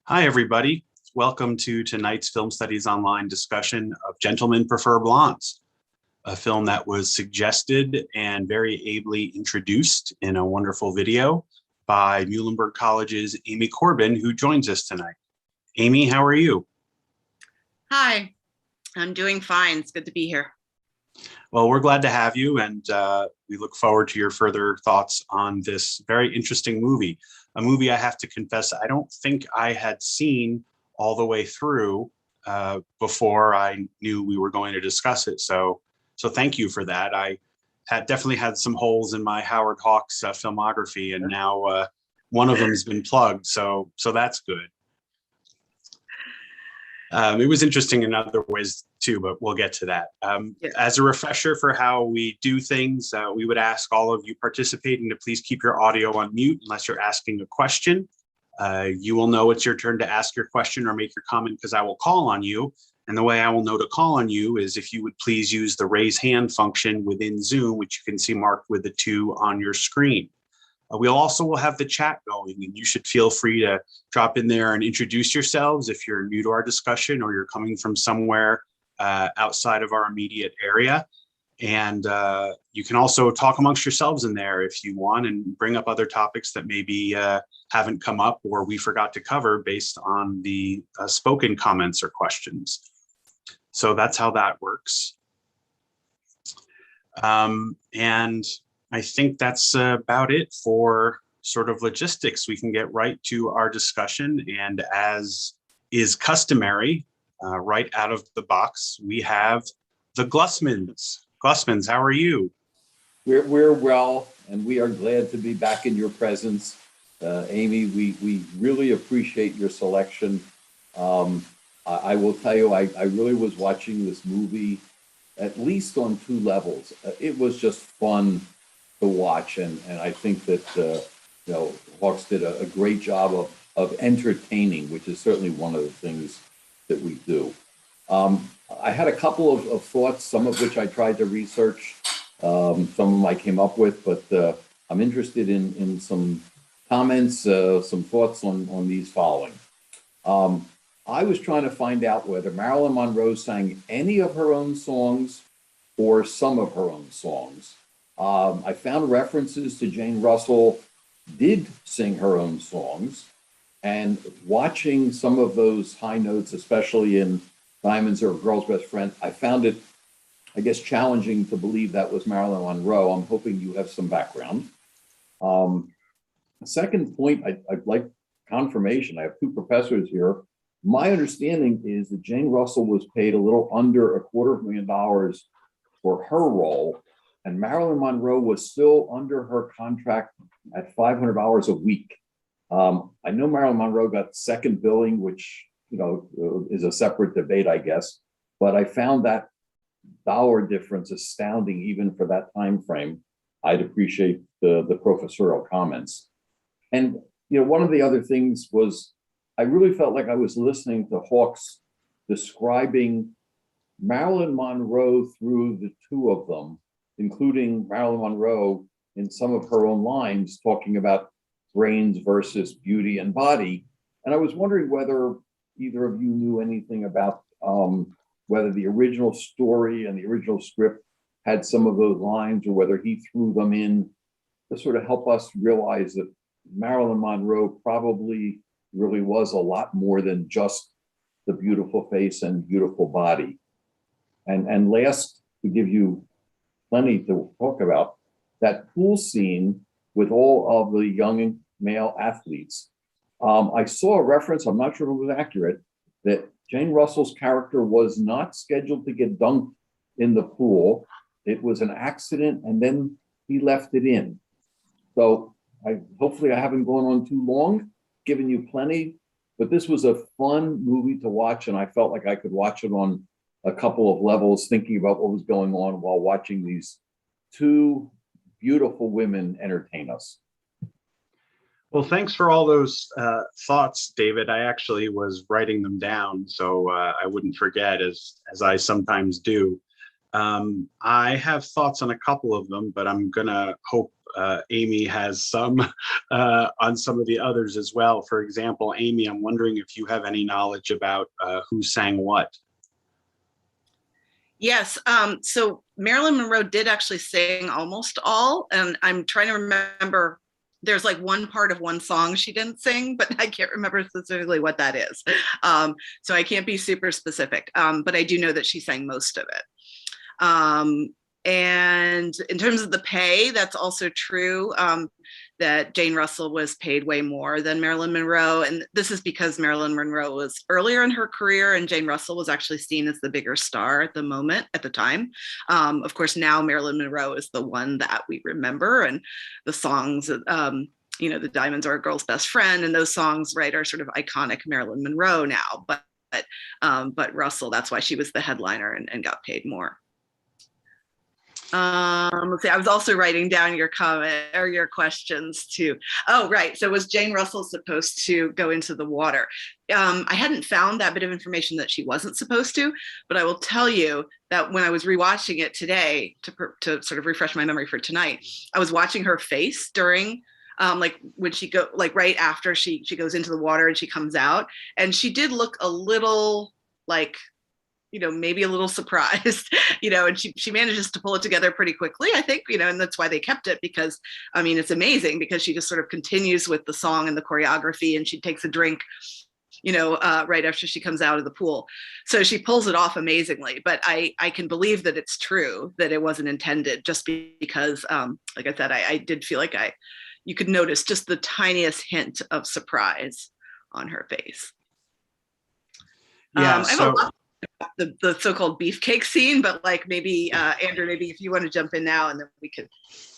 Hi, everybody. Welcome to tonight's Film Studies Online discussion of Gentlemen Prefer Blondes, a film that was suggested and very ably introduced in a wonderful video by Muhlenberg College's Amy Corbin, who joins us tonight. Amy, how are you? Hi, I'm doing fine. It's good to be here. Well, we're glad to have you, and we look forward to your further thoughts on this very interesting movie. A movie I have to confess, I don't think I had seen all the way through before I knew we were going to discuss it. So thank you for that. I had definitely had some holes in my Howard Hawks filmography, and now one of them has been plugged. So that's good. It was interesting in other ways too, but we'll get to that. As a refresher for how we do things, we would ask all of you participating to please keep your audio on mute unless you're asking a question. You will know it's your turn to ask your question or make your comment because I will call on you. And the way I will know to call on you is if you would please use the raise hand function within Zoom, which you can see marked with the 2 on your screen. We also will have the chat going, and you should feel free to drop in there and introduce yourselves if you're new to our discussion or you're coming from somewhere outside of our immediate area. And you can also talk amongst yourselves in there if you want and bring up other topics that maybe haven't come up or we forgot to cover based on the spoken comments or questions. So that's how that works. And I think that's about it for sort of logistics. We can get right to our discussion. And as is customary, right out of the box, we have the Glussmans. Glussmans, how are you? We're well, and we are glad to be back in your presence. Amy, we really appreciate your selection. I will tell you, I really was watching this movie at least on 2 levels. It was just fun to watch, and I think that Hawks did a great job of entertaining, which is certainly one of the things that we do. I had a couple of thoughts, some of which I tried to research, some of them I came up with, but I'm interested in some comments, some thoughts on these following. I was trying to find out whether Marilyn Monroe sang any of her own songs or some of her own songs. I found references to Jane Russell did sing her own songs, and watching some of those high notes, especially in Diamonds Are a Girl's Best Friend, I found it, I guess, challenging to believe that was Marilyn Monroe. I'm hoping you have some background. Second point, I'd like confirmation. I have 2 professors here. My understanding is that Jane Russell was paid a little under $250,000 for her role, and Marilyn Monroe was still under her contract at $500 a week. I know Marilyn Monroe got second billing, which is a separate debate, I guess. But I found that dollar difference astounding, even for that time frame. I'd appreciate the professorial comments. And one of the other things was I really felt like I was listening to Hawks describing Marilyn Monroe through the 2 of them, including Marilyn Monroe in some of her own lines, talking about brains versus beauty and body. And I was wondering whether either of you knew anything about whether the original story and the original script had some of those lines, or whether he threw them in to sort of help us realize that Marilyn Monroe probably really was a lot more than just the beautiful face and beautiful body. And last, to give you plenty to talk about, that pool scene with all of the young male athletes. I saw a reference, I'm not sure if it was accurate, that Jane Russell's character was not scheduled to get dunked in the pool. It was an accident, and then he left it in. So hopefully I haven't gone on too long, given you plenty, but this was a fun movie to watch, and I felt like I could watch it on a couple of levels, thinking about what was going on while watching these 2 beautiful women entertain us. Well, thanks for all those thoughts, David. I actually was writing them down so I wouldn't forget, as I sometimes do. I have thoughts on a couple of them, but I'm going to hope Amy has some on some of the others as well. For example, Amy, I'm wondering if you have any knowledge about who sang what. Yes. So Marilyn Monroe did actually sing almost all, and I'm trying to remember. There's like one part of one song she didn't sing, but I can't remember specifically what that is. So I can't be super specific, but I do know that she sang most of it. And in terms of the pay, that's also true, that Jane Russell was paid way more than Marilyn Monroe. And this is because Marilyn Monroe was earlier in her career and Jane Russell was actually seen as the bigger star at the time. Of course, now Marilyn Monroe is the one that we remember, and the songs, The Diamonds Are a Girl's Best Friend, and those songs, right, are sort of iconic Marilyn Monroe now. But Russell, that's why she was the headliner and got paid more. Let's see, I was also writing down your comment or your questions too. Oh, right. So was Jane Russell supposed to go into the water? I hadn't found that bit of information that she wasn't supposed to, but I will tell you that when I was rewatching it today to sort of refresh my memory for tonight, I was watching her face during when she right after she goes into the water and she comes out, and she did look a little like, maybe a little surprised, and she manages to pull it together pretty quickly, I think, and that's why they kept it, because, it's amazing because she just sort of continues with the song and the choreography, and she takes a drink, right after she comes out of the pool. So she pulls it off amazingly, but I can believe that it's true that it wasn't intended, just because, like I said, I did feel like you could notice just the tiniest hint of surprise on her face. Yeah, I have a lot the so-called beefcake scene, but maybe Andrew, maybe if you want to jump in now, and then we could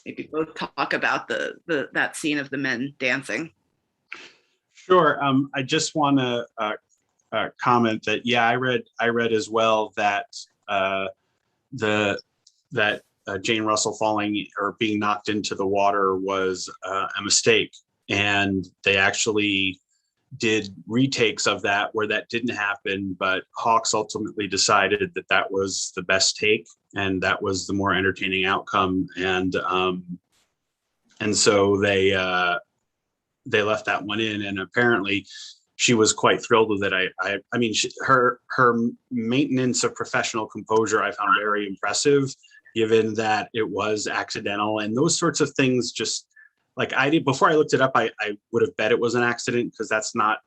maybe both talk about that scene of the men dancing. Sure. I just want to comment that I read as well that Jane Russell falling or being knocked into the water was a mistake, and they actually did retakes of that where that didn't happen, but Hawks ultimately decided that was the best take and that was the more entertaining outcome, and so they left that one in, and apparently she was quite thrilled with it. I mean, her maintenance of professional composure I found very impressive, given that it was accidental, and those sorts of things just. Like I did before I looked it up, I would have bet it was an accident, because that's not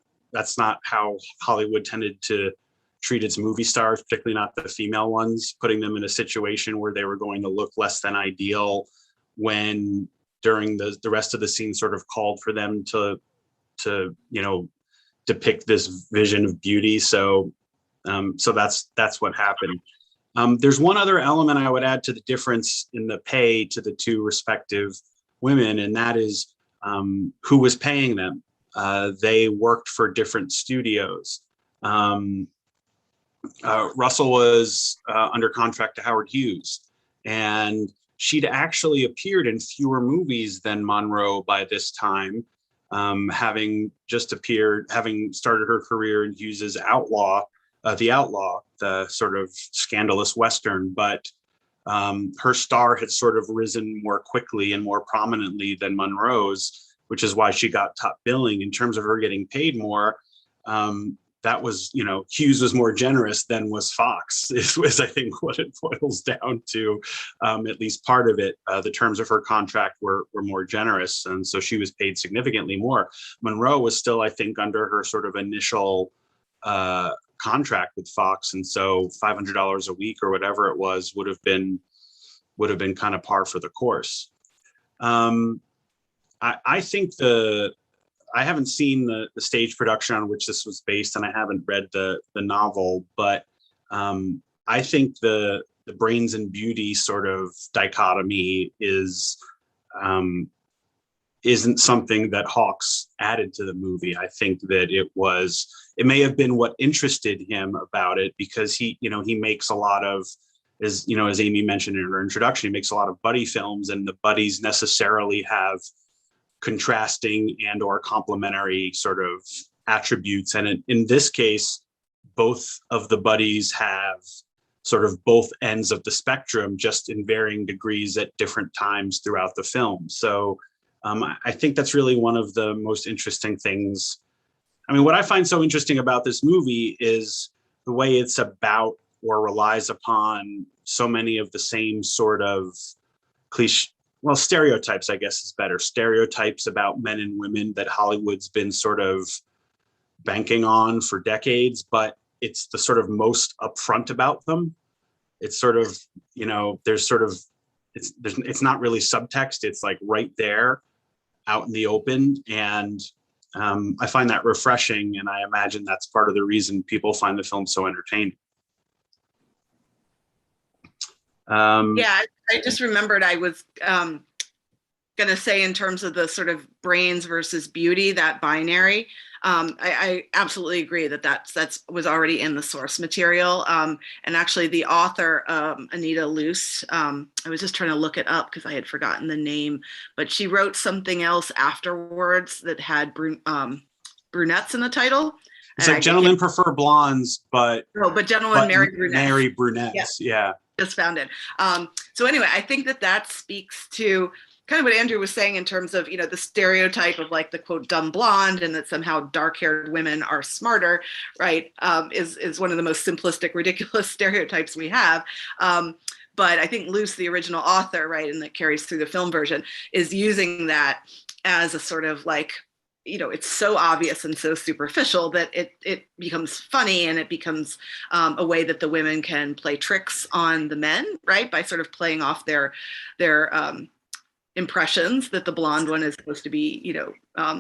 how Hollywood tended to treat its movie stars, particularly not the female ones, putting them in a situation where they were going to look less than ideal when during the rest of the scene sort of called for them to depict this vision of beauty. So that's what happened. There's one other element I would add to the difference in the pay to the two respective women, and that is who was paying them. They worked for different studios. Russell was under contract to Howard Hughes, and she'd actually appeared in fewer movies than Monroe by this time, having started her career in Hughes's The Outlaw, the sort of scandalous Western, but her star had sort of risen more quickly and more prominently than Monroe's, which is why she got top billing. In terms of her getting paid more, that was, Hughes was more generous than was Fox, is I think what it boils down to. At least part of it, the terms of her contract were more generous, and so she was paid significantly more. Monroe was still, I think, under her sort of initial contract with Fox, and so $500 a week or whatever it was would have been kind of par for the course. I think I haven't seen the stage production on which this was based, and I haven't read the novel, but I think the brains and beauty sort of dichotomy isn't something that Hawks added to the movie. I think that it may have been what interested him about it, because he makes a lot of, as Amy mentioned in her introduction, he makes a lot of buddy films, and the buddies necessarily have contrasting and or complementary sort of attributes. And in this case, both of the buddies have sort of both ends of the spectrum, just in varying degrees at different times throughout the film. So I think that's really one of the most interesting things. I mean, what I find so interesting about this movie is the way it's about or relies upon so many of the same sort of cliche, well, stereotypes, I guess is better, stereotypes about men and women that Hollywood's been sort of banking on for decades, but it's the sort of most upfront about them. It's sort of, you know, it's not really subtext. It's like right there out in the open. And I find that refreshing. And I imagine that's part of the reason people find the film so entertaining. Yeah, I just remembered I was going to say, in terms of the sort of brains versus beauty, that binary, I absolutely agree that was already in the source material. And actually the author, Anita Luce, I was just trying to look it up because I had forgotten the name, but she wrote something else afterwards that had brunettes in the title. It's like Gentlemen Prefer Blondes, but Gentlemen Marry Brunettes. Marry Brunettes, yeah. Just found it. So anyway, I think that speaks to kind of what Andrew was saying in terms of, you know, the stereotype of like the quote dumb blonde, and that somehow dark-haired women are smarter, right? Is one of the most simplistic, ridiculous stereotypes we have. But I think Luce, the original author, right, and that carries through the film version, is using that as a sort of like, you know, it's so obvious and so superficial that it becomes funny, and it becomes a way that the women can play tricks on the men, right, by sort of playing off their impressions that the blonde one is supposed to be, you know,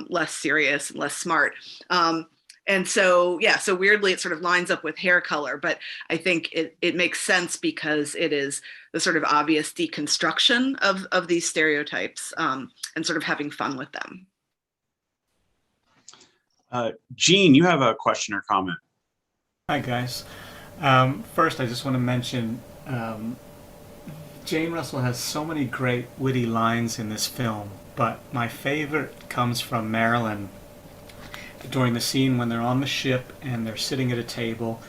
less serious and less smart. And so, yeah, so weirdly it sort of lines up with hair color, but I think it makes sense because it is the sort of obvious deconstruction of these stereotypes, and sort of having fun with them. Gene, you have a question or comment? Hi, guys. First, I just want to mention Jane Russell has so many great witty lines in this film, but my favorite comes from Marilyn during the scene when they're on the ship and they're sitting at a table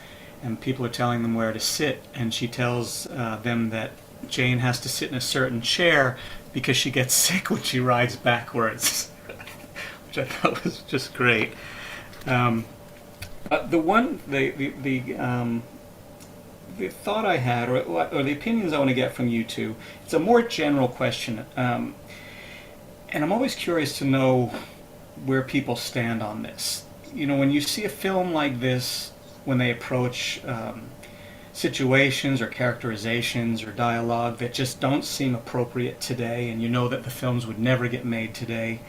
and people are telling them where to sit, and she tells them that Jane has to sit in a certain chair because she gets sick when she rides backwards, which I thought was just great. The thought I had, or the opinions I want to get from you two, it's a more general question, and I'm always curious to know where people stand on this. You know, when you see a film like this, when they approach situations or characterizations or dialogue that just don't seem appropriate today, and you know that the films would never get made today,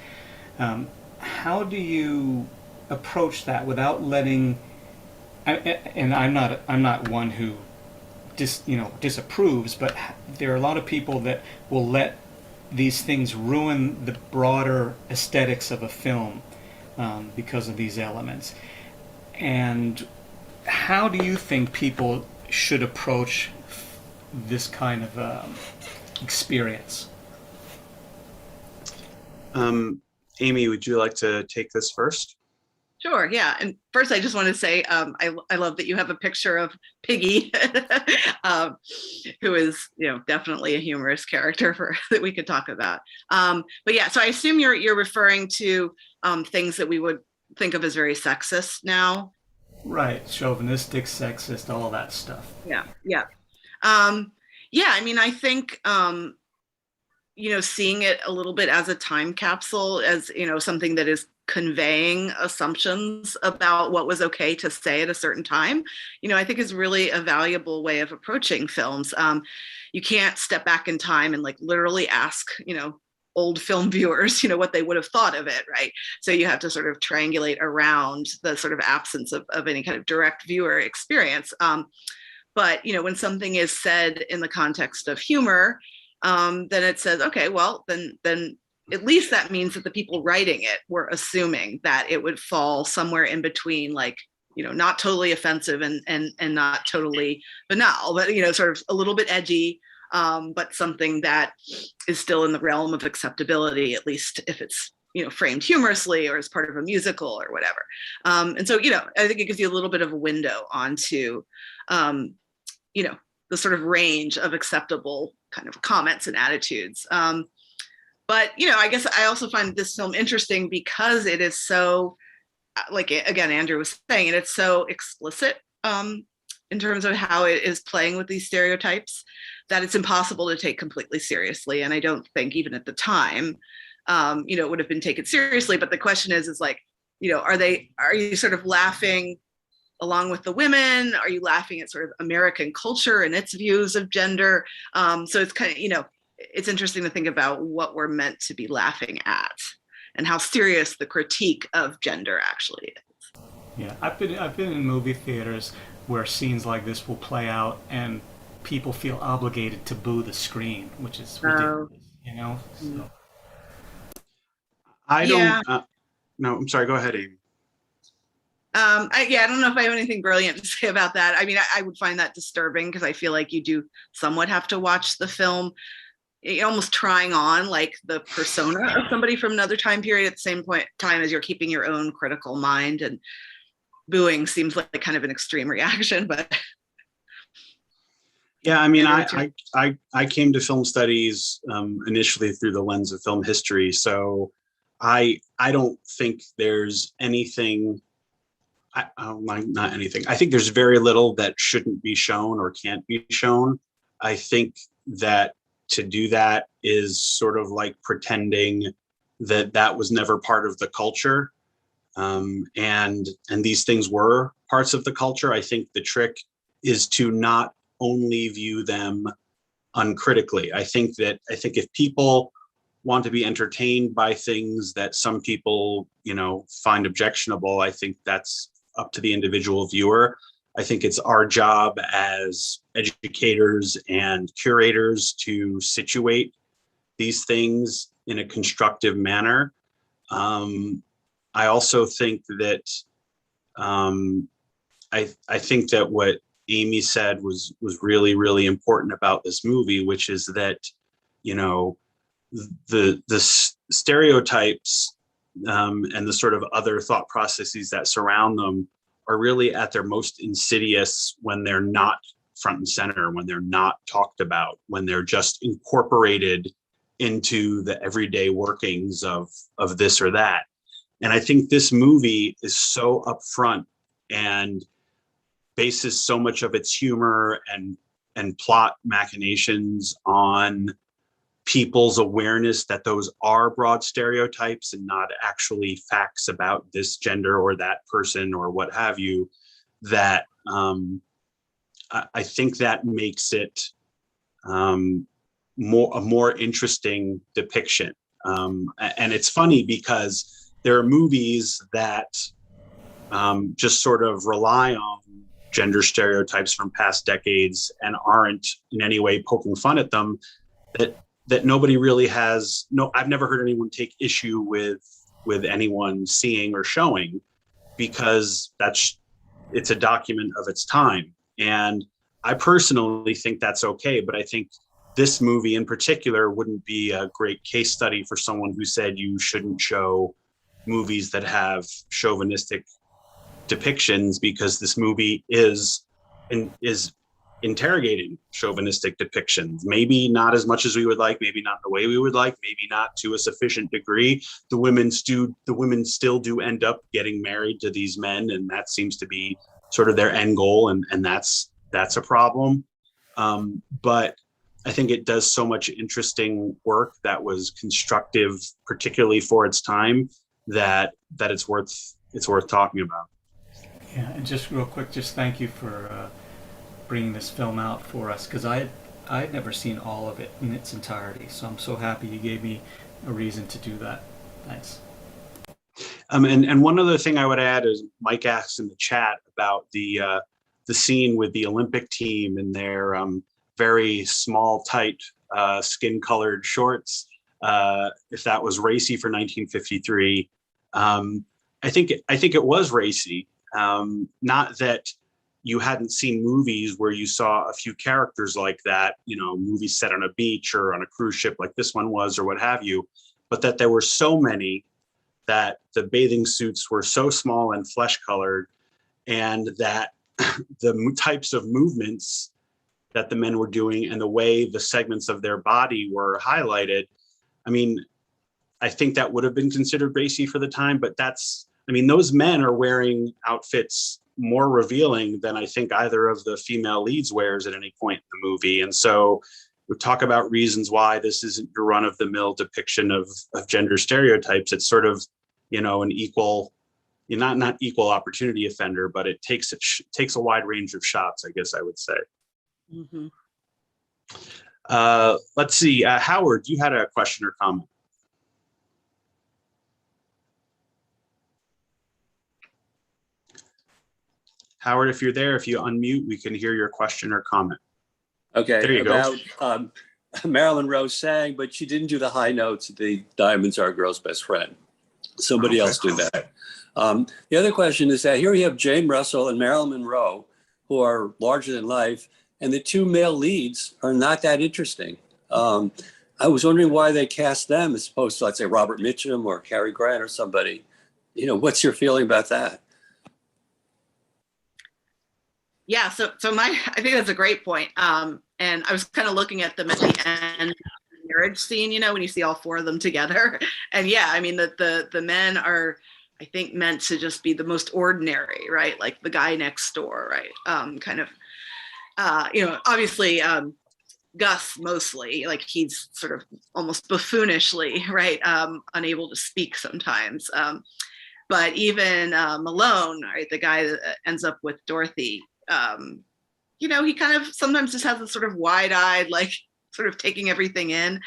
how do you approach that without letting? And I'm not one who disapproves, but there are a lot of people that will let these things ruin the broader aesthetics of a film because of these elements. And how do you think people should approach this kind of experience? Amy, would you like to take this first? Sure, yeah. And first, I just want to say I love that you have a picture of Piggy, who is, you know, definitely a humorous character that we could talk about. But yeah, so I assume you're referring to things that we would think of as very sexist now. Right, chauvinistic, sexist, all that stuff. Yeah. I mean, I think seeing it a little bit as a time capsule, as, you know, something that is conveying assumptions about what was okay to say at a certain time, you know, I think is really a valuable way of approaching films. You can't step back in time and like literally ask, you know, old film viewers, you know, what they would have thought of it, right? So you have to sort of triangulate around the sort of absence of any kind of direct viewer experience. But, you know, when something is said in the context of humor, then it says, okay, well, then at least that means that the people writing it were assuming that it would fall somewhere in between, like, you know, not totally offensive and not totally banal, but, you know, sort of a little bit edgy, but something that is still in the realm of acceptability, at least if it's, you know, framed humorously or as part of a musical or whatever. And so, you know, I think it gives you a little bit of a window onto, you know, the sort of range of acceptable kind of comments and attitudes. But, you know, I guess I also find this film interesting because it is so, like, again, Andrew was saying, and it's so explicit in terms of how it is playing with these stereotypes that it's impossible to take completely seriously. And I don't think even at the time, you know, it would have been taken seriously. But the question is like, you know, are you sort of laughing along with the women? Are you laughing at sort of American culture and its views of gender? So it's kind of, you know, it's interesting to think about what we're meant to be laughing at and how serious the critique of gender actually is. Yeah, I've been in movie theaters where scenes like this will play out and people feel obligated to boo the screen, which is ridiculous, you know? So. I don't, no, I'm sorry, go ahead, Amy. I don't know if I have anything brilliant to say about that. I mean, I would find that disturbing because I feel like you do somewhat have to watch the film almost trying on like the persona of somebody from another time period at the same time as you're keeping your own critical mind, and booing seems like kind of an extreme reaction, but yeah, I mean, I came to film studies initially through the lens of film history, so I don't think there's anything. Not anything. I think there's very little that shouldn't be shown or can't be shown. I think that to do that is sort of like pretending that was never part of the culture. And these things were parts of the culture. I think the trick is to not only view them uncritically. I think if people want to be entertained by things that some people, you know, find objectionable, I think that's up to the individual viewer. I think it's our job as educators and curators to situate these things in a constructive manner. I also think that I think that what Amy said was really, really important about this movie, which is that, you know, the stereotypes and the sort of other thought processes that surround them are really at their most insidious when they're not front and center, when they're not talked about, when they're just incorporated into the everyday workings of this or that. And I think this movie is so upfront and bases so much of its humor and plot machinations on people's awareness that those are broad stereotypes and not actually facts about this gender or that person or what have you, that I think that makes it a more interesting depiction. And it's funny because there are movies that just sort of rely on gender stereotypes from past decades and aren't in any way poking fun at them, that nobody really has. I've never heard anyone take issue with anyone seeing or showing, because it's a document of its time. And I personally think that's okay, but I think this movie in particular wouldn't be a great case study for someone who said you shouldn't show movies that have chauvinistic depictions, because this movie is interrogating chauvinistic depictions, maybe not as much as we would like, maybe not the way we would like, maybe not to a sufficient degree. The women still do end up getting married to these men, and that seems to be sort of their end goal, and that's a problem. But I think it does so much interesting work that was constructive, particularly for its time, that it's worth talking about. Yeah, and just real quick, just thank you for bringing this film out for us, because I'd never seen all of it in its entirety, so I'm so happy you gave me a reason to do that. Thanks. And one other thing I would add is Mike asked in the chat about the scene with the Olympic team in their very small, tight, skin-colored shorts. If that was racy for 1953, I think it was racy. Not that you hadn't seen movies where you saw a few characters like that, you know, movies set on a beach or on a cruise ship like this one was, or what have you, but that there were so many that the bathing suits were so small and flesh colored, and that the types of movements that the men were doing and the way the segments of their body were highlighted, I mean, I think that would have been considered racy for the time, but those men are wearing outfits more revealing than I think either of the female leads wears at any point in the movie. And so we talk about reasons why this isn't your run-of-the-mill depiction of gender stereotypes. It's sort of, an equal, not equal opportunity offender, but it takes a wide range of shots, I guess I would say. Mm-hmm. Let's see, Howard, you had a question or comment. Howard, if you're there, if you unmute, we can hear your question or comment. Okay, there you go. Marilyn Monroe sang, but she didn't do the high notes. The Diamonds Are a Girl's Best Friend. Somebody else did that. The other question is that here we have Jane Russell and Marilyn Monroe, who are larger than life, and the two male leads are not that interesting. I was wondering why they cast them as opposed to, let's say, Robert Mitchum or Cary Grant or somebody. What's your feeling about that? Yeah, so I think that's a great point. And I was kind of looking at them at the end of the marriage scene, when you see all four of them together. And yeah, I mean, the men are, I think, meant to just be the most ordinary, right? Like the guy next door, right? Obviously, Gus mostly, like he's sort of almost buffoonishly, right? Unable to speak sometimes. But even Malone, right? The guy that ends up with Dorothy, he kind of sometimes just has this sort of wide-eyed, like sort of taking everything in.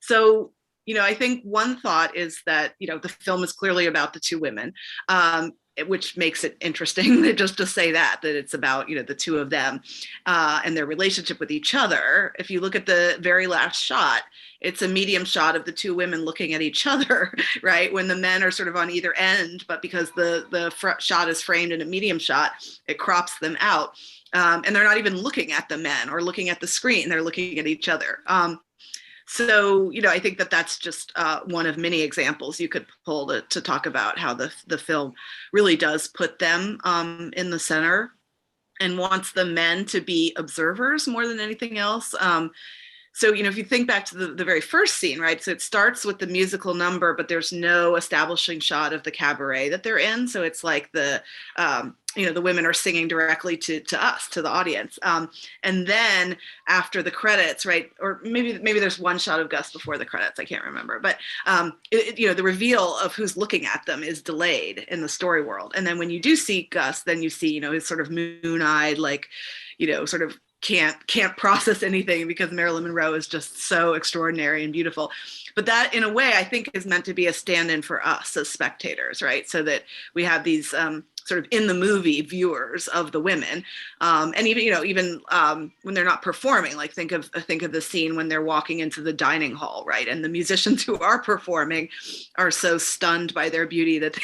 So, I think one thought is that, the film is clearly about the two women, which makes it interesting just to say that it's about, the two of them and their relationship with each other. If you look at the very last shot, it's a medium shot of the two women looking at each other, right? When the men are sort of on either end, but because the shot is framed in a medium shot, it crops them out. And they're not even looking at the men or looking at the screen, they're looking at each other. So, I think that's just one of many examples you could pull to talk about how the film really does put them in the center and wants the men to be observers more than anything else. So, if you think back to the very first scene, right? So it starts with the musical number, but there's no establishing shot of the cabaret that they're in. So it's like the women are singing directly to us, to the audience. And then after the credits, right? Or maybe there's one shot of Gus before the credits. I can't remember. But, the reveal of who's looking at them is delayed in the story world. And then when you do see Gus, then you see, his sort of moon-eyed, like, sort of can't process anything because Marilyn Monroe is just so extraordinary and beautiful. But that, in a way, I think is meant to be a stand-in for us as spectators, right? So that we have these sort of in the movie viewers of the women, and even when they're not performing, like think of the scene when they're walking into the dining hall, right? And the musicians who are performing are so stunned by their beauty that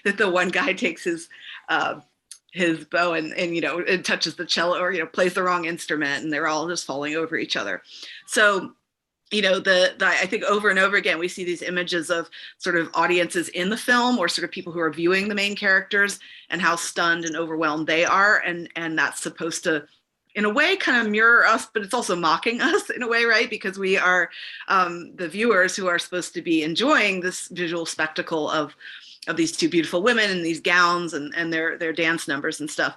that the one guy takes his bow and it touches the cello or plays the wrong instrument, and they're all just falling over each other. So I think over and over again we see these images of sort of audiences in the film or sort of people who are viewing the main characters and how stunned and overwhelmed they are, and that's supposed to, in a way, kind of mirror us, but it's also mocking us in a way, right? Because we are the viewers who are supposed to be enjoying this visual spectacle of these two beautiful women in these gowns and their dance numbers and stuff.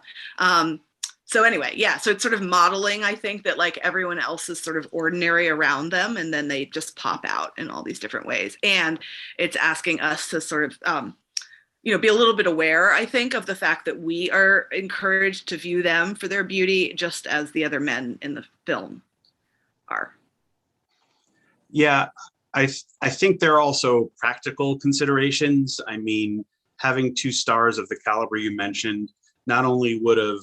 So anyway, yeah, so it's sort of modeling, I think, that like everyone else is sort of ordinary around them, and then they just pop out in all these different ways. And it's asking us to sort of, be a little bit aware, I think, of the fact that we are encouraged to view them for their beauty just as the other men in the film are. Yeah, I think there are also practical considerations. I mean, having two stars of the caliber you mentioned not only would have,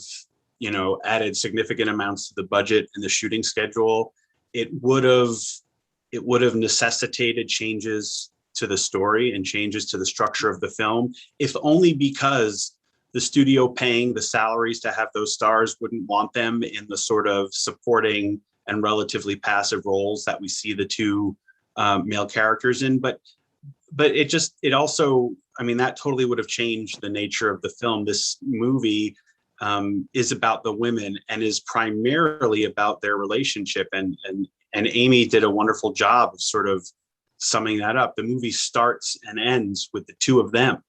added significant amounts to the budget and the shooting schedule, it would have necessitated changes to the story and changes to the structure of the film, if only because the studio paying the salaries to have those stars wouldn't want them in the sort of supporting and relatively passive roles that we see the two male characters in. But it also, I mean, that totally would have changed the nature of the film. This movie is about the women and is primarily about their relationship. And Amy did a wonderful job of sort of summing that up. The movie starts and ends with the two of them,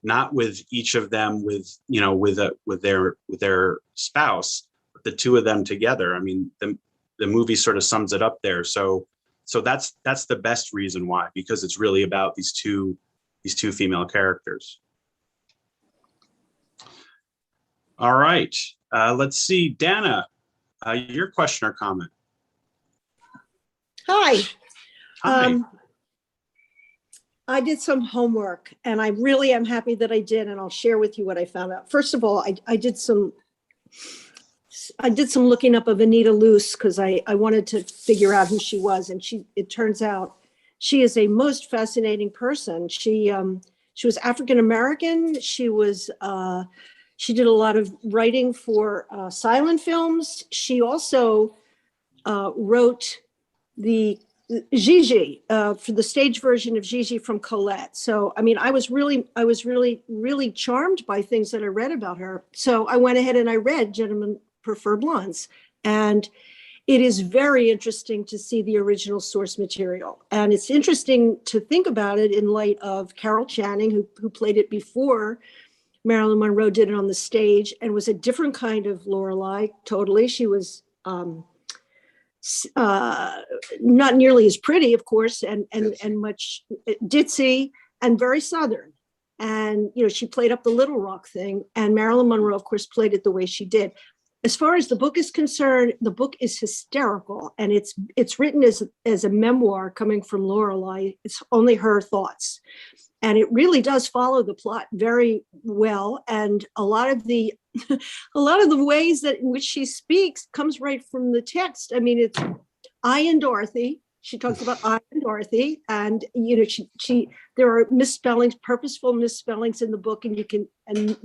not with each of them with their spouse, but the two of them together. I mean, the movie sort of sums it up there. So that's the best reason why, because it's really about these two female characters. All right, let's see, Dana, your question or comment? Hi. Hi. I did some homework, and I really am happy that I did, and I'll share with you what I found out. First of all, I did some looking up of Anita Loos because I wanted to figure out who she was, and it turns out she is a most fascinating person. She was African American. She did a lot of writing for silent films. She also wrote the Gigi for the stage version of Gigi from Colette. So, I mean, I was really, really charmed by things that I read about her. So I went ahead and I read Gentlemen Prefer Blondes. And it is very interesting to see the original source material. And it's interesting to think about it in light of Carol Channing, who played it before Marilyn Monroe did it on the stage, and was a different kind of Lorelei, totally. She was not nearly as pretty, of course, and much ditzy and very Southern. And, you know, she played up the Little Rock thing, and Marilyn Monroe, of course, played it the way she did. As far as the book is concerned, the book is hysterical, and it's written as a memoir coming from Lorelei. It's only her thoughts. And it really does follow the plot very well. And a lot of the ways that in which she speaks comes right from the text. I mean, it's I and Dorothy. She talks about I and Dorothy, and you know, there are misspellings, purposeful misspellings in the book, and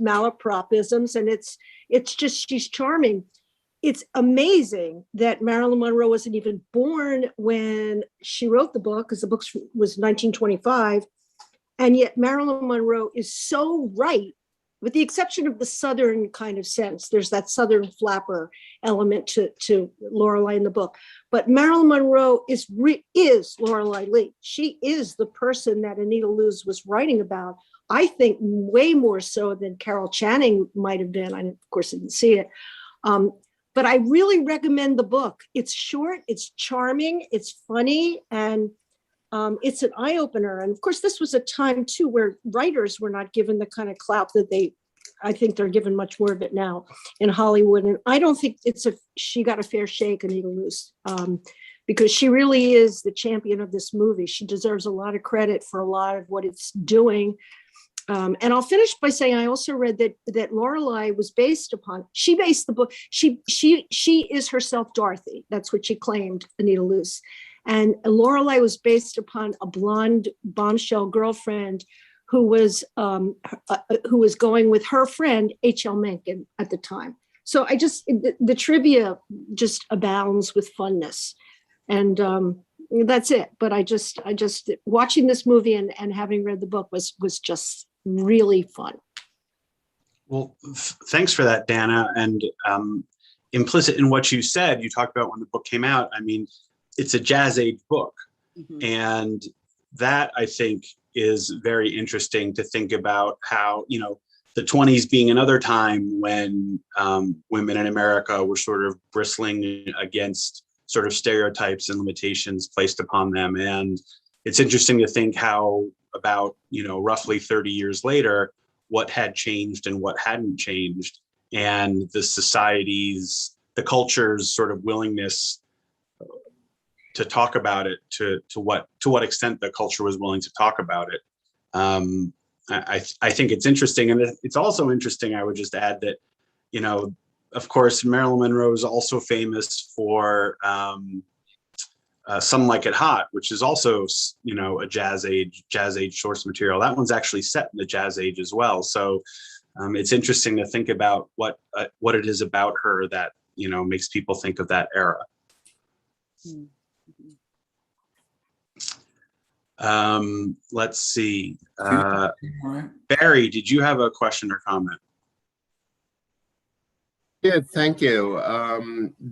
malapropisms, and it's just, she's charming. It's amazing that Marilyn Monroe wasn't even born when she wrote the book, because the book was 1925. And yet Marilyn Monroe is so right, with the exception of the Southern kind of sense. There's that Southern flapper element to Lorelei in the book. But Marilyn Monroe is Lorelei Lee. She is the person that Anita Loos was writing about. I think way more so than Carol Channing might have been. I, of course, didn't see it. But I really recommend the book. It's short, it's charming, it's funny, and it's an eye-opener. And of course, this was a time too where writers were not given the kind of clout that I think they're given much more of it now in Hollywood. And I don't think she got a fair shake, Anita Loos, because she really is the champion of this movie. She deserves a lot of credit for a lot of what it's doing. And I'll finish by saying I also read that Lorelei was based upon, she based the book, she is herself Dorothy. That's what she claimed, Anita Loos. And Lorelei was based upon a blonde bombshell girlfriend who was going with her friend H.L. Mencken at the time. So the trivia just abounds with funness, and that's it. But I just watching this movie and having read the book was just really fun. Well, thanks for that, Dana. And implicit in what you said, you talked about when the book came out. I mean, it's a jazz age book. Mm-hmm. And that, I think, is very interesting to think about how, you know, the 20s being another time when women in America were sort of bristling against sort of stereotypes and limitations placed upon them. And it's interesting to think how about, you know, roughly 30 years later, what had changed and what hadn't changed, and the society's, the culture's sort of willingness to talk about it, to what extent the culture was willing to talk about it. I think it's interesting. And it's also interesting, I would just add that, you know, of course, Marilyn Monroe is also famous for Some Like It Hot, which is also, you know, a jazz age source material. That one's actually set in the jazz age as well. So it's interesting to think about what it is about her that, you know, makes people think of that era. Let's see. Barry, did you have a question or comment? Yeah, thank you.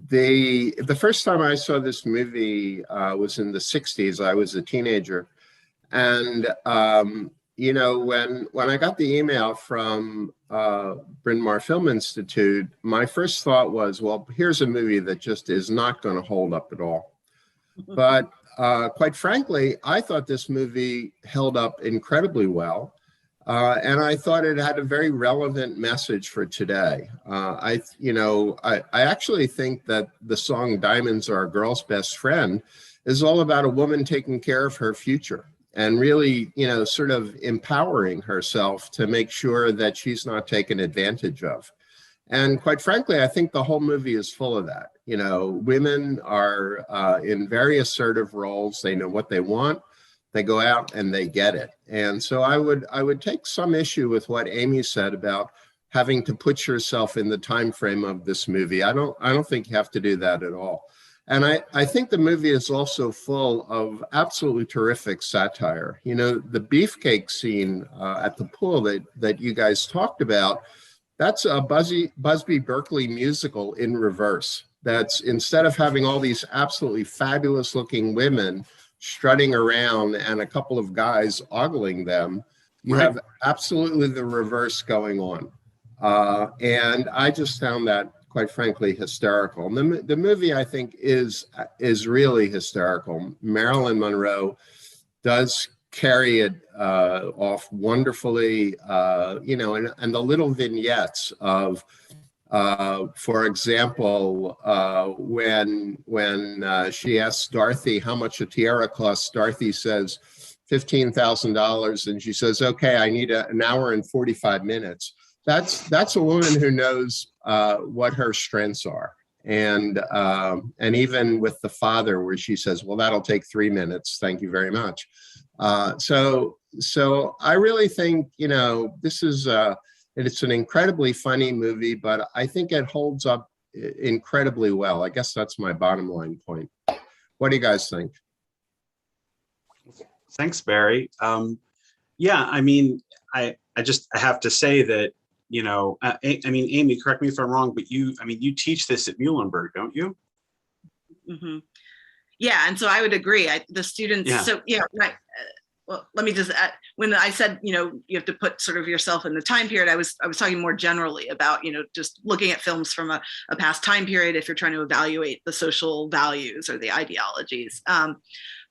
The first time I saw this movie was in the 60s. I was a teenager. And when I got the email from Bryn Mawr Film Institute, my first thought was, well, here's a movie that just is not going to hold up at all. But quite frankly, I thought this movie held up incredibly well. And I thought it had a very relevant message for today. I actually think that the song "Diamonds Are a Girl's Best Friend" is all about a woman taking care of her future and really, sort of empowering herself to make sure that she's not taken advantage of. And quite frankly, I think the whole movie is full of that. Women are in very assertive roles. They know what they want. They go out and they get it. And so I would take some issue with what Amy said about having to put yourself in the time frame of this movie. I don't think you have to do that at all. And I think the movie is also full of absolutely terrific satire. The beefcake scene at the pool that you guys talked about, that's a Busby Berkeley musical in reverse. That's, instead of having all these absolutely fabulous looking women strutting around and a couple of guys ogling them, you have absolutely the reverse going on. And I just found that, quite frankly, hysterical. And the movie, I think, is really hysterical. Marilyn Monroe does carry it off wonderfully, and the little vignettes of, for example, when she asks Dorothy how much a tiara costs, Dorothy says $15,000, and she says, "Okay, I need an hour and 45 minutes." That's a woman who knows what her strengths are, and even with the father, where she says, "Well, that'll take 3 minutes. Thank you very much." So I really think this is. It's an incredibly funny movie, but I think it holds up incredibly well. I guess that's my bottom line point. What do you guys think? Thanks, Barry. Yeah, I mean, I have to say that, Amy, correct me if I'm wrong, but you teach this at Muhlenberg, don't you? Mm-hmm. Yeah, and so I would agree. The students, yeah. So yeah, right. Well, let me just add, when I said, you have to put sort of yourself in the time period, I was talking more generally about, just looking at films from a past time period if you're trying to evaluate the social values or the ideologies.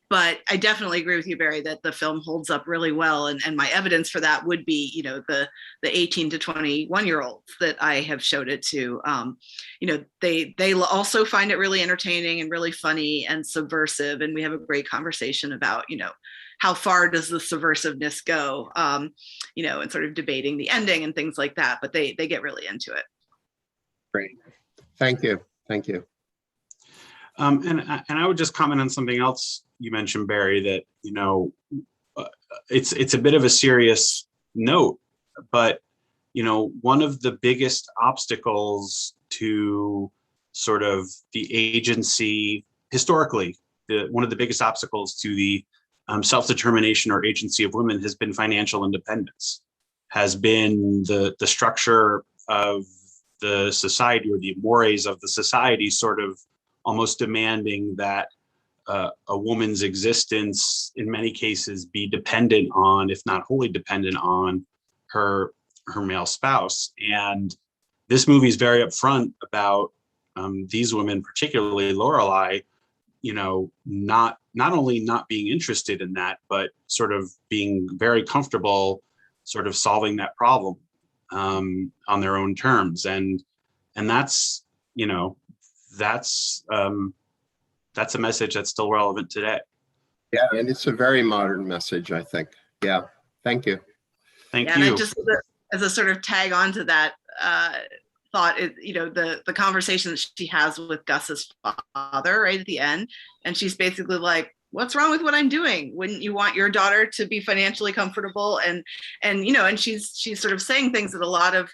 But I definitely agree with you, Barry, that the film holds up really well. And my evidence for that would be, the 18 to 21-year-olds that I have showed it to. They also find it really entertaining and really funny and subversive. And we have a great conversation about, how far does the subversiveness go, and sort of debating the ending and things like that. But they get really into it. Great. Thank you. Thank you. And I would just comment on something else you mentioned, Barry, that, it's a bit of a serious note, but, one of the biggest obstacles to sort of the agency historically, one of the biggest obstacles to the self-determination or agency of women has been financial independence, has been the structure of the society or the mores of the society sort of almost demanding that a woman's existence in many cases be dependent on, if not wholly dependent on, her male spouse. And this movie is very upfront about these women, particularly Lorelei, not only not being interested in that, but sort of being very comfortable sort of solving that problem on their own terms. And that's a message that's still relevant today. Yeah, and it's a very modern message, I think. Yeah, thank you. Thank you. And I just, as a sort of tag on to that thought, the conversation that she has with Gus's father right at the end, and she's basically like, "What's wrong with what I'm doing? Wouldn't you want your daughter to be financially comfortable?" And she's sort of saying things that a lot of,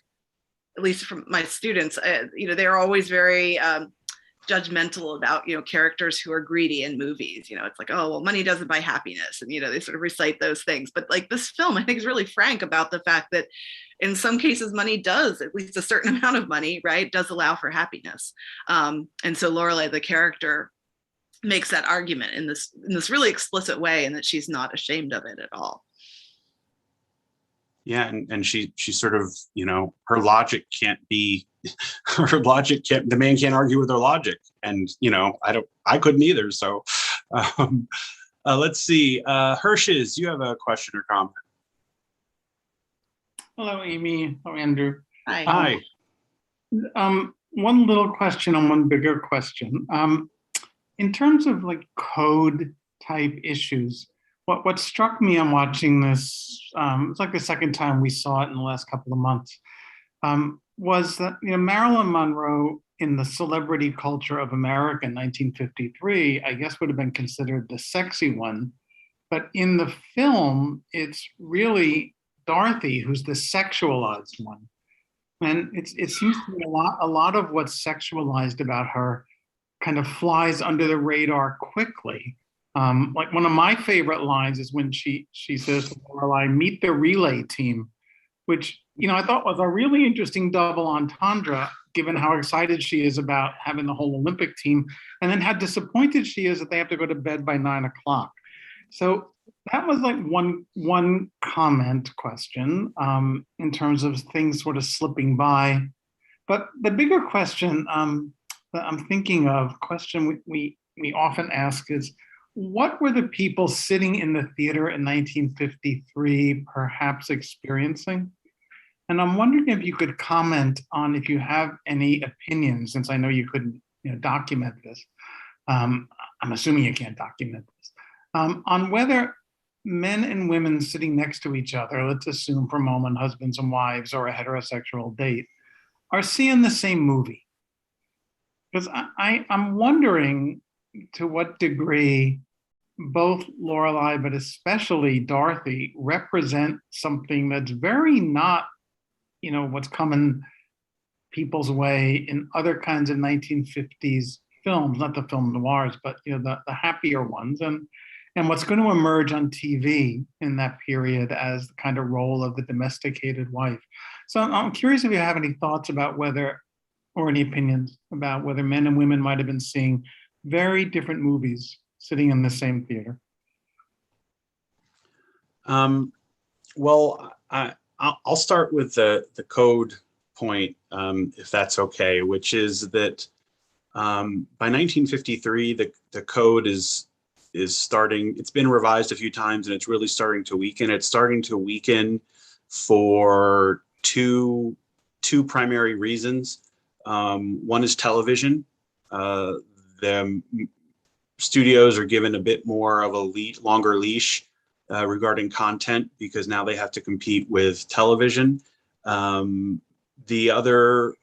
at least from my students, they're always very judgmental about, characters who are greedy in movies. It's like, oh, well, money doesn't buy happiness. And, they sort of recite those things. But like this film, I think is really frank about the fact that in some cases, money does, at least a certain amount of money, right, does allow for happiness. And so Lorelei, the character, makes that argument in this really explicit way, and that she's not ashamed of it at all. Yeah, and she sort of, her logic can't be, the man can't argue with her logic, and I couldn't either. So, let's see, Hirsh, you have a question or comment? Hello, Amy. Hello, Andrew. Hi. One little question and one bigger question. In terms of like code type issues, what struck me on watching this, it's like the second time we saw it in the last couple of months, was that Marilyn Monroe in the celebrity culture of America in 1953, I guess would have been considered the sexy one, but in the film, it's really Dorothy who's the sexualized one, and it seems to me a lot of what's sexualized about her kind of flies under the radar quickly. Like one of my favorite lines is when she says to Lorelei, "Meet the relay team," which I thought was a really interesting double entendre, given how excited she is about having the whole Olympic team, and then how disappointed she is that they have to go to bed by 9 o'clock. So that was like one comment question in terms of things sort of slipping by. But the bigger question that I'm thinking of, question we often ask is, what were the people sitting in the theater in 1953 perhaps experiencing? And I'm wondering if you could comment on, if you have any opinions, since I know you couldn't document this. I'm assuming you can't document this. On whether men and women sitting next to each other, let's assume for a moment husbands and wives or a heterosexual date, are seeing the same movie. Because I'm wondering to what degree both Lorelei, but especially Dorothy, represent something that's very not, what's coming people's way in other kinds of 1950s films, not the film noirs, but the happier ones, and what's going to emerge on TV in that period as the kind of role of the domesticated wife. So I'm curious if you have any thoughts about whether, or any opinions about whether men and women might have been seeing very different movies sitting in the same theater. Well, I'll start with the code point, if that's okay, which is that by 1953, the code is starting, it's been revised a few times and it's really starting to weaken. It's starting to weaken for two primary reasons. One is television. The studios are given a bit more of a longer leash regarding content, because now they have to compete with television. The other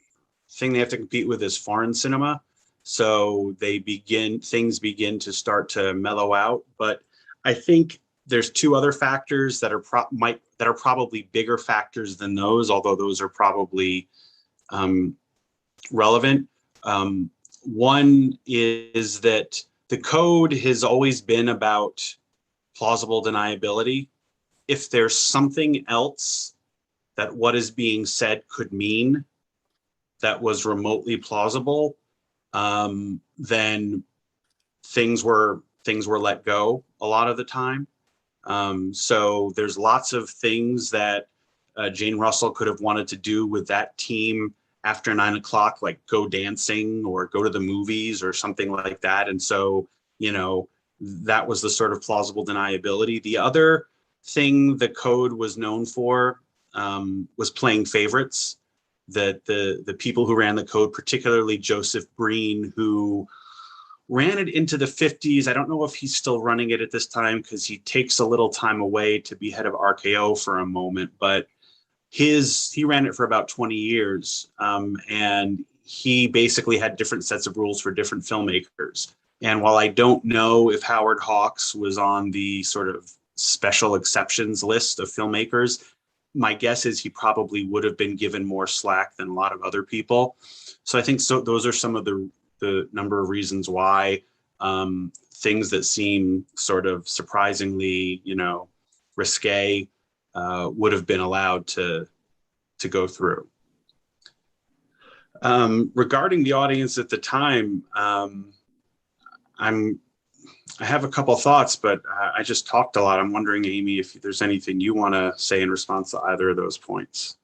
thing they have to compete with is foreign cinema. So things begin to start to mellow out. But I think there's two other factors that are probably bigger factors than those, although those are probably relevant. One is that the code has always been about plausible deniability. If there's something else that what is being said could mean that was remotely plausible, then things were let go a lot of the time. So there's lots of things that Jane Russell could have wanted to do with that team after 9 o'clock, like go dancing or go to the movies or something like that. And so, that was the sort of plausible deniability. The other thing the code was known for was playing favorites. That the people who ran the code, particularly Joseph Breen, who ran it into the 50s. I don't know if he's still running it at this time because he takes a little time away to be head of RKO for a moment, but he ran it for about 20 years. And he basically had different sets of rules for different filmmakers. And while I don't know if Howard Hawks was on the sort of special exceptions list of filmmakers, my guess is he probably would have been given more slack than a lot of other people. So I think those are some of the the number of reasons why things that seem sort of surprisingly, risque would have been allowed to go through. Regarding the audience at the time, I have a couple thoughts, but I just talked a lot. I'm wondering, Amy, if there's anything you want to say in response to either of those points.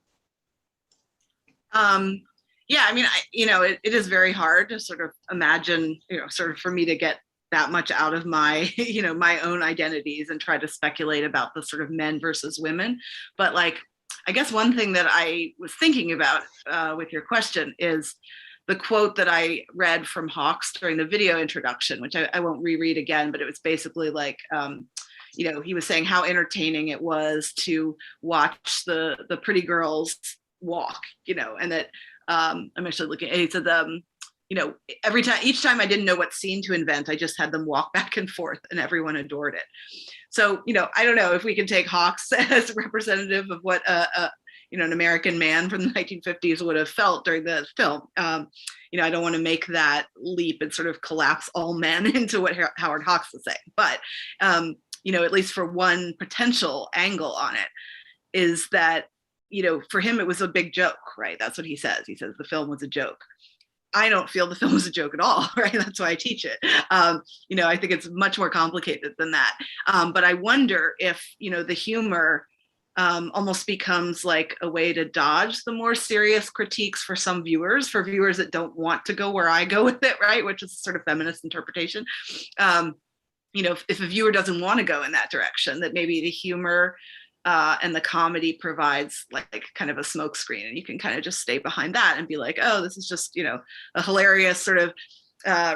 Yeah, I mean, it is very hard to sort of imagine, sort of for me to get that much out of my, my own identities and try to speculate about the sort of men versus women. But like, I guess one thing that I was thinking about with your question is the quote that I read from Hawks during the video introduction, which I won't reread again, but it was basically like, he was saying how entertaining it was to watch the pretty girls walk, and that I'm actually looking at, he said, each time I didn't know what scene to invent, I just had them walk back and forth and everyone adored it. So, I don't know if we can take Hawks as representative of what an American man from the 1950s would have felt during the film. I don't want to make that leap and sort of collapse all men into what Howard Hawks was saying. But, at least for one potential angle on it is that, for him, it was a big joke, right? That's what he says. He says the film was a joke. I don't feel the film was a joke at all, right? That's why I teach it. I think it's much more complicated than that. But I wonder if, the humor almost becomes like a way to dodge the more serious critiques for some viewers, for viewers that don't want to go where I go with it, right? Which is sort of feminist interpretation. If a viewer doesn't want to go in that direction, that maybe the humor and the comedy provides like kind of a smoke screen, and you can kind of just stay behind that and be like, oh, this is just, a hilarious sort of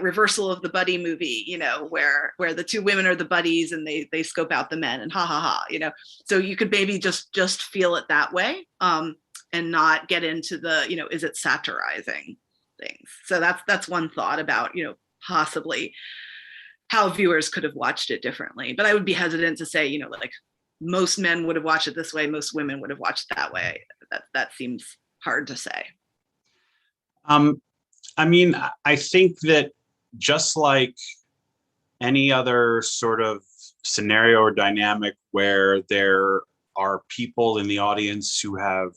reversal of the buddy movie, where the two women are the buddies and they scope out the men and ha ha ha, so you could maybe just feel it that way, and not get into the, is it satirizing things? So that's one thought about, possibly how viewers could have watched it differently. But I would be hesitant to say, like most men would have watched it this way, most women would have watched it that way. That seems hard to say. I mean, I think that just like any other sort of scenario or dynamic where there are people in the audience who have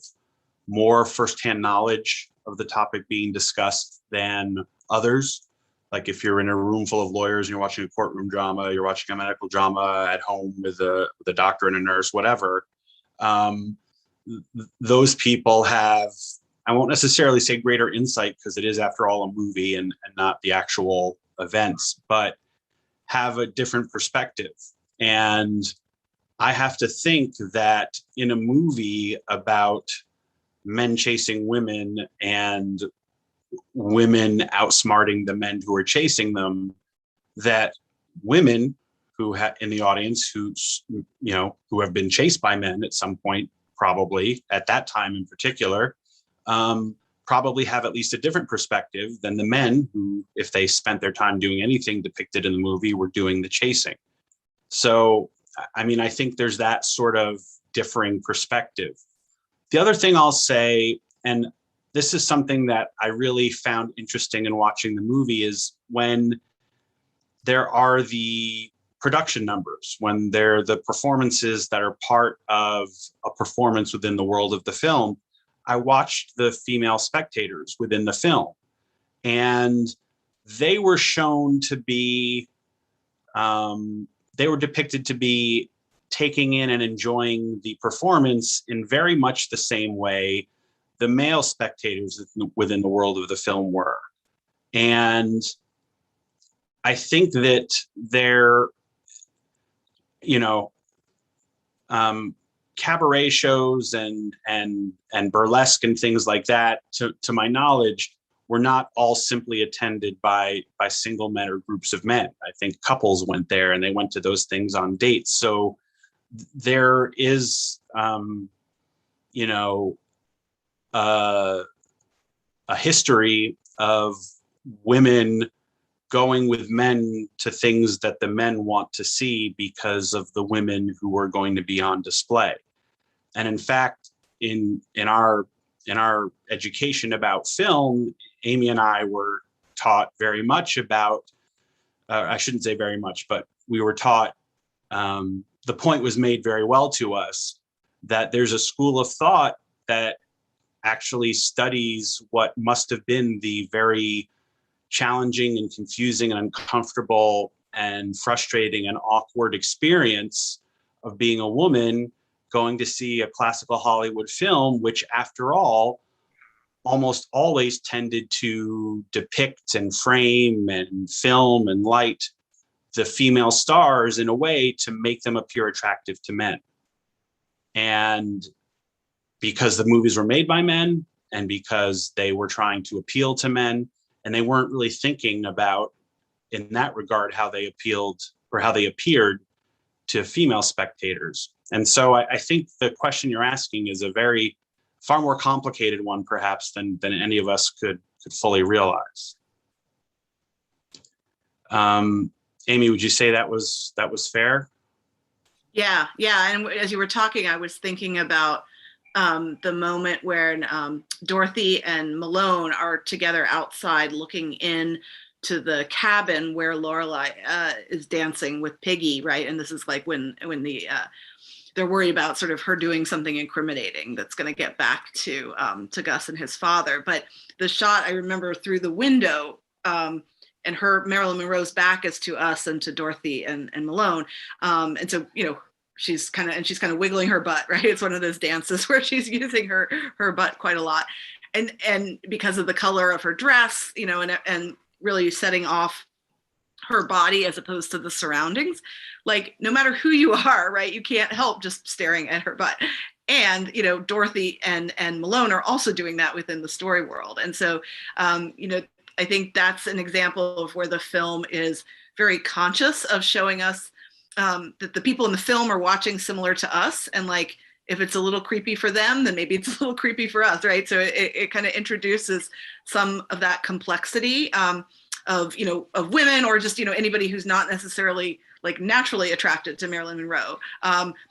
more firsthand knowledge of the topic being discussed than others, like if you're in a room full of lawyers and you're watching a courtroom drama, you're watching a medical drama at home with a doctor and a nurse, whatever, those people have, I won't necessarily say greater insight because it is, after all, a movie and not the actual events, but have a different perspective. And I have to think that in a movie about men chasing women and women outsmarting the men who are chasing them, that women who in the audience who have been chased by men at some point, probably at that time in particular, probably have at least a different perspective than the men who, if they spent their time doing anything depicted in the movie, were doing the chasing. So, I mean, I think there's that sort of differing perspective. The other thing I'll say, and this is something that I really found interesting in watching the movie, is when there are the production numbers, when they're the performances that are part of a performance within the world of the film, I watched the female spectators within the film, and they were shown to be, they were depicted to be taking in and enjoying the performance in very much the same way the male spectators within the world of the film were. And I think that they're, cabaret shows and burlesque and things like that, to my knowledge, were not all simply attended by single men or groups of men. I think couples went there and they went to those things on dates. So there is, a history of women going with men to things that the men want to see because of the women who are going to be on display. And in fact, in our education about film, Amy and I were taught very much about, I shouldn't say very much, but we were taught, the point was made very well to us that there's a school of thought that actually studies what must have been the very challenging and confusing and uncomfortable and frustrating and awkward experience of being a woman going to see a classical Hollywood film, which after all, almost always tended to depict and frame and film and light the female stars in a way to make them appear attractive to men. And because the movies were made by men and because they were trying to appeal to men, and they weren't really thinking about, in that regard, how they appealed or how they appeared to female spectators. And so I think the question you're asking is a far more complicated one, perhaps, than any of us could fully realize. Amy, would you say that was fair? Yeah. And as you were talking, I was thinking about the moment where Dorothy and Malone are together outside looking in to the cabin where Lorelai is dancing with Piggy, right? And this is like when they're worried about sort of her doing something incriminating that's going to get back to Gus and his father. But the shot I remember through the window, and Marilyn Monroe's back is to us and to Dorothy and Malone. And so, she's kind of wiggling her butt, right? It's one of those dances where she's using her butt quite a lot. And because of the color of her dress, and really setting off her body as opposed to the surroundings, like no matter who you are, right? You can't help just staring at her butt. And, Dorothy and Malone are also doing that within the story world. And so, I think that's an example of where the film is very conscious of showing us that the people in the film are watching similar to us. And like, if it's a little creepy for them, then maybe it's a little creepy for us, right? So it kind of introduces some of that complexity of women, or just, anybody who's not necessarily like naturally attracted to Marilyn Monroe,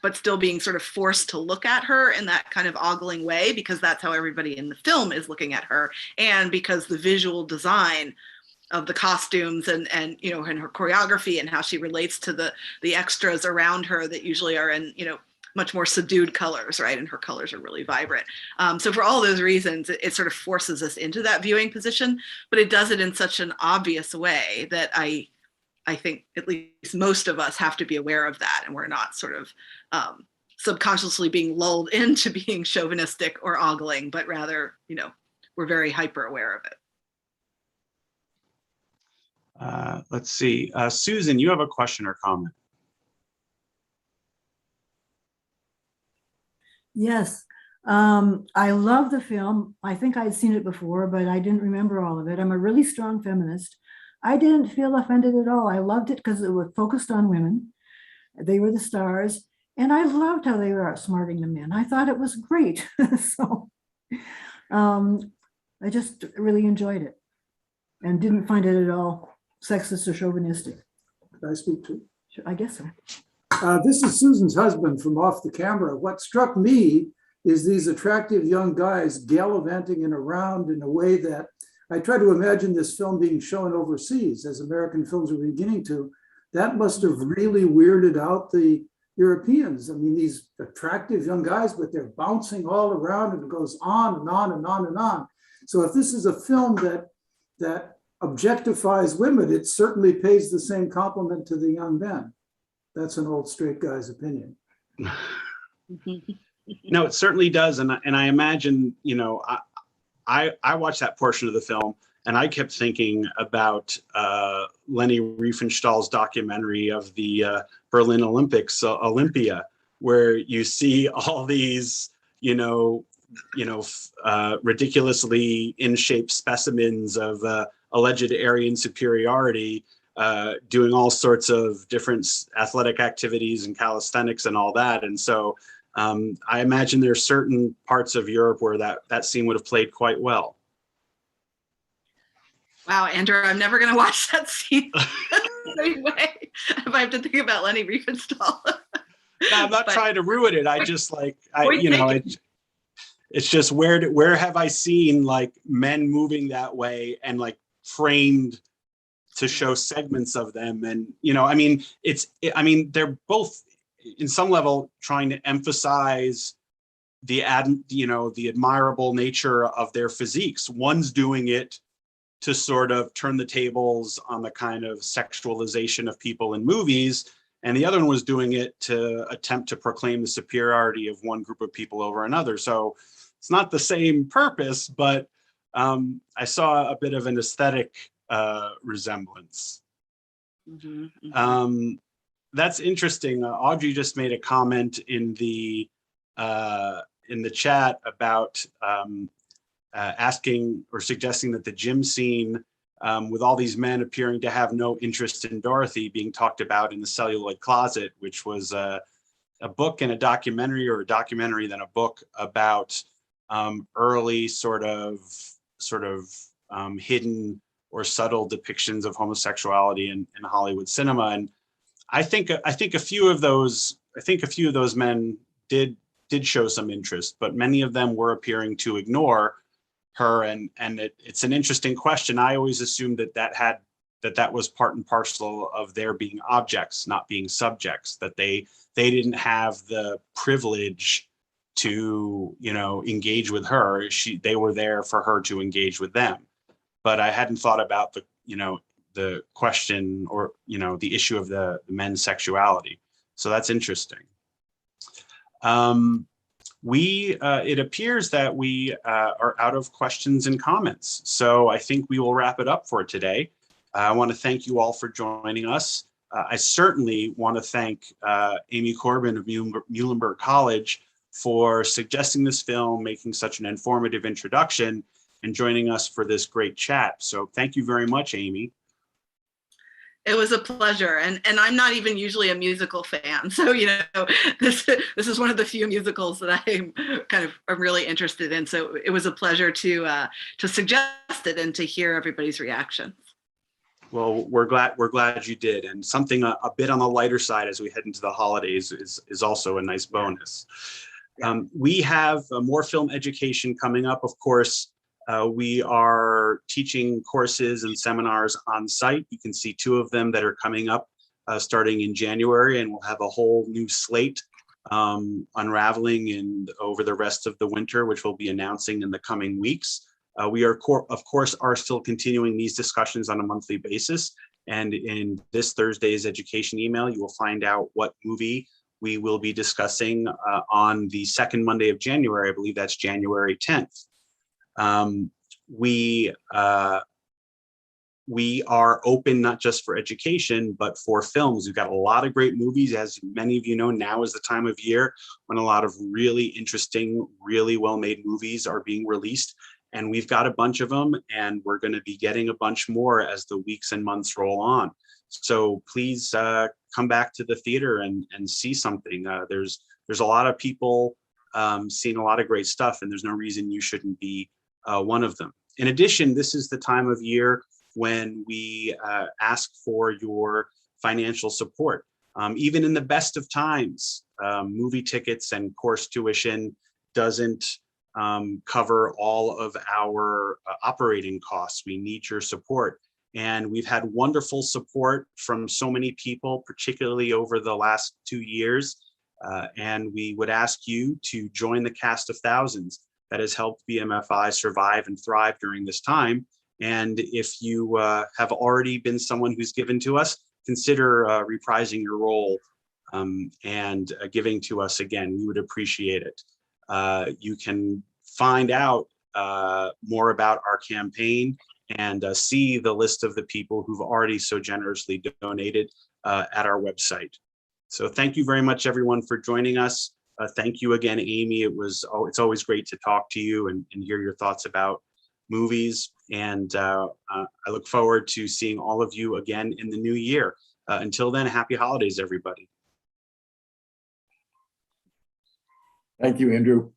but still being sort of forced to look at her in that kind of ogling way, because that's how everybody in the film is looking at her. And because the visual design of the costumes and her choreography and how she relates to the extras around her that usually are in, much more subdued colors, right? And her colors are really vibrant. So for all those reasons, it sort of forces us into that viewing position, but it does it in such an obvious way that I think at least most of us have to be aware of that, and we're not sort of subconsciously being lulled into being chauvinistic or ogling, but rather, we're very hyper aware of it. Let's see. Susan, you have a question or comment? Yes. I love the film. I think I'd seen it before, but I didn't remember all of it. I'm a really strong feminist. I didn't feel offended at all. I loved it because it was focused on women. They were the stars. And I loved how they were outsmarting the men. I thought it was great. So I just really enjoyed it and didn't find it at all sexist or chauvinistic. Could I speak too? Sure, I guess so. This is Susan's husband from Off the Camera. What struck me is these attractive young guys gallivanting and around in a way that I try to imagine this film being shown overseas, as American films are beginning to. That must have really weirded out the Europeans. I mean, these attractive young guys, but they're bouncing all around, and it goes on and on and on and on. So if this is a film that objectifies women, it certainly pays the same compliment to the young men. That's an old straight guy's opinion. No, it certainly does. And I imagine, I watched that portion of the film and I kept thinking about Leni Riefenstahl's documentary of the Berlin Olympics, Olympia, where you see all these, ridiculously in-shape specimens of alleged Aryan superiority, doing all sorts of different athletic activities and calisthenics and all that. And so I imagine there's certain parts of Europe where that scene would have played quite well. Wow, Andrew, I'm never going to watch that scene the same way if I have to think about Leni Riefenstahl. No, I'm not trying to ruin it. I just it's just where have I seen like men moving that way and like framed to show segments of them. And, you know, I mean, they're both in some level trying to emphasize the admirable nature of their physiques. One's doing it to sort of turn the tables on the kind of sexualization of people in movies, and the other one was doing it to attempt to proclaim the superiority of one group of people over another. So it's not the same purpose, but I saw a bit of an aesthetic resemblance. That's interesting. Audrey just made a comment in the chat about asking or suggesting that the gym scene, with all these men appearing to have no interest in Dorothy, being talked about in the celluloid closet, which was a book and a documentary, or a documentary then a book about early sort of hidden or subtle depictions of homosexuality in Hollywood cinema. And I think a few of those men did show some interest, but many of them were appearing to ignore her. And it's an interesting question. I always assumed that was part and parcel of their being objects, not being subjects, that they didn't have the privilege to, you know, engage with her. They were there for her to engage with them. But I hadn't thought about the question, or, you know, the issue of the men's sexuality. So that's interesting. It appears that we are out of questions and comments. So I think we will wrap it up for today. I want to thank you all for joining us. I certainly want to thank Amy Corbin of Muhlenberg College for suggesting this film, making such an informative introduction, and joining us for this great chat. So thank you very much, Amy. It was a pleasure, and I'm not even usually a musical fan, so, you know, this is one of the few musicals that I'm really interested in. So it was a pleasure to suggest it and to hear everybody's reaction. Well, we're glad you did, and something a bit on the lighter side as we head into the holidays is also a nice bonus. We have more film education coming up, of course. We are teaching courses and seminars on site. You can see 2 of them that are coming up starting in January, and we'll have a whole new slate unraveling over the rest of the winter, which we'll be announcing in the coming weeks. We are, of course, still continuing these discussions on a monthly basis. And in this Thursday's education email, you will find out what movie we will be discussing on the second Monday of January. I believe that's January 10th. We are open not just for education, but for films. We've got a lot of great movies. As many of you know, now is the time of year when a lot of really interesting, really well-made movies are being released. And we've got a bunch of them, and we're going to be getting a bunch more as the weeks and months roll on. So please come back to the theater and see something. There's a lot of people seeing a lot of great stuff, and there's no reason you shouldn't be one of them. In addition, this is the time of year when we ask for your financial support. Even in the best of times, movie tickets and course tuition doesn't cover all of our operating costs. We need your support. And we've had wonderful support from so many people, particularly over the last 2 years. And we would ask you to join the cast of thousands that has helped BMFI survive and thrive during this time. And if you have already been someone who's given to us, consider reprising your role and giving to us again. We would appreciate it. You can find out more about our campaign and see the list of the people who've already so generously donated at our website. So thank you very much, everyone, for joining us. Thank you again, Amy. It's always great to talk to you and hear your thoughts about movies. And I look forward to seeing all of you again in the new year. Until then, happy holidays, everybody. Thank you, Andrew.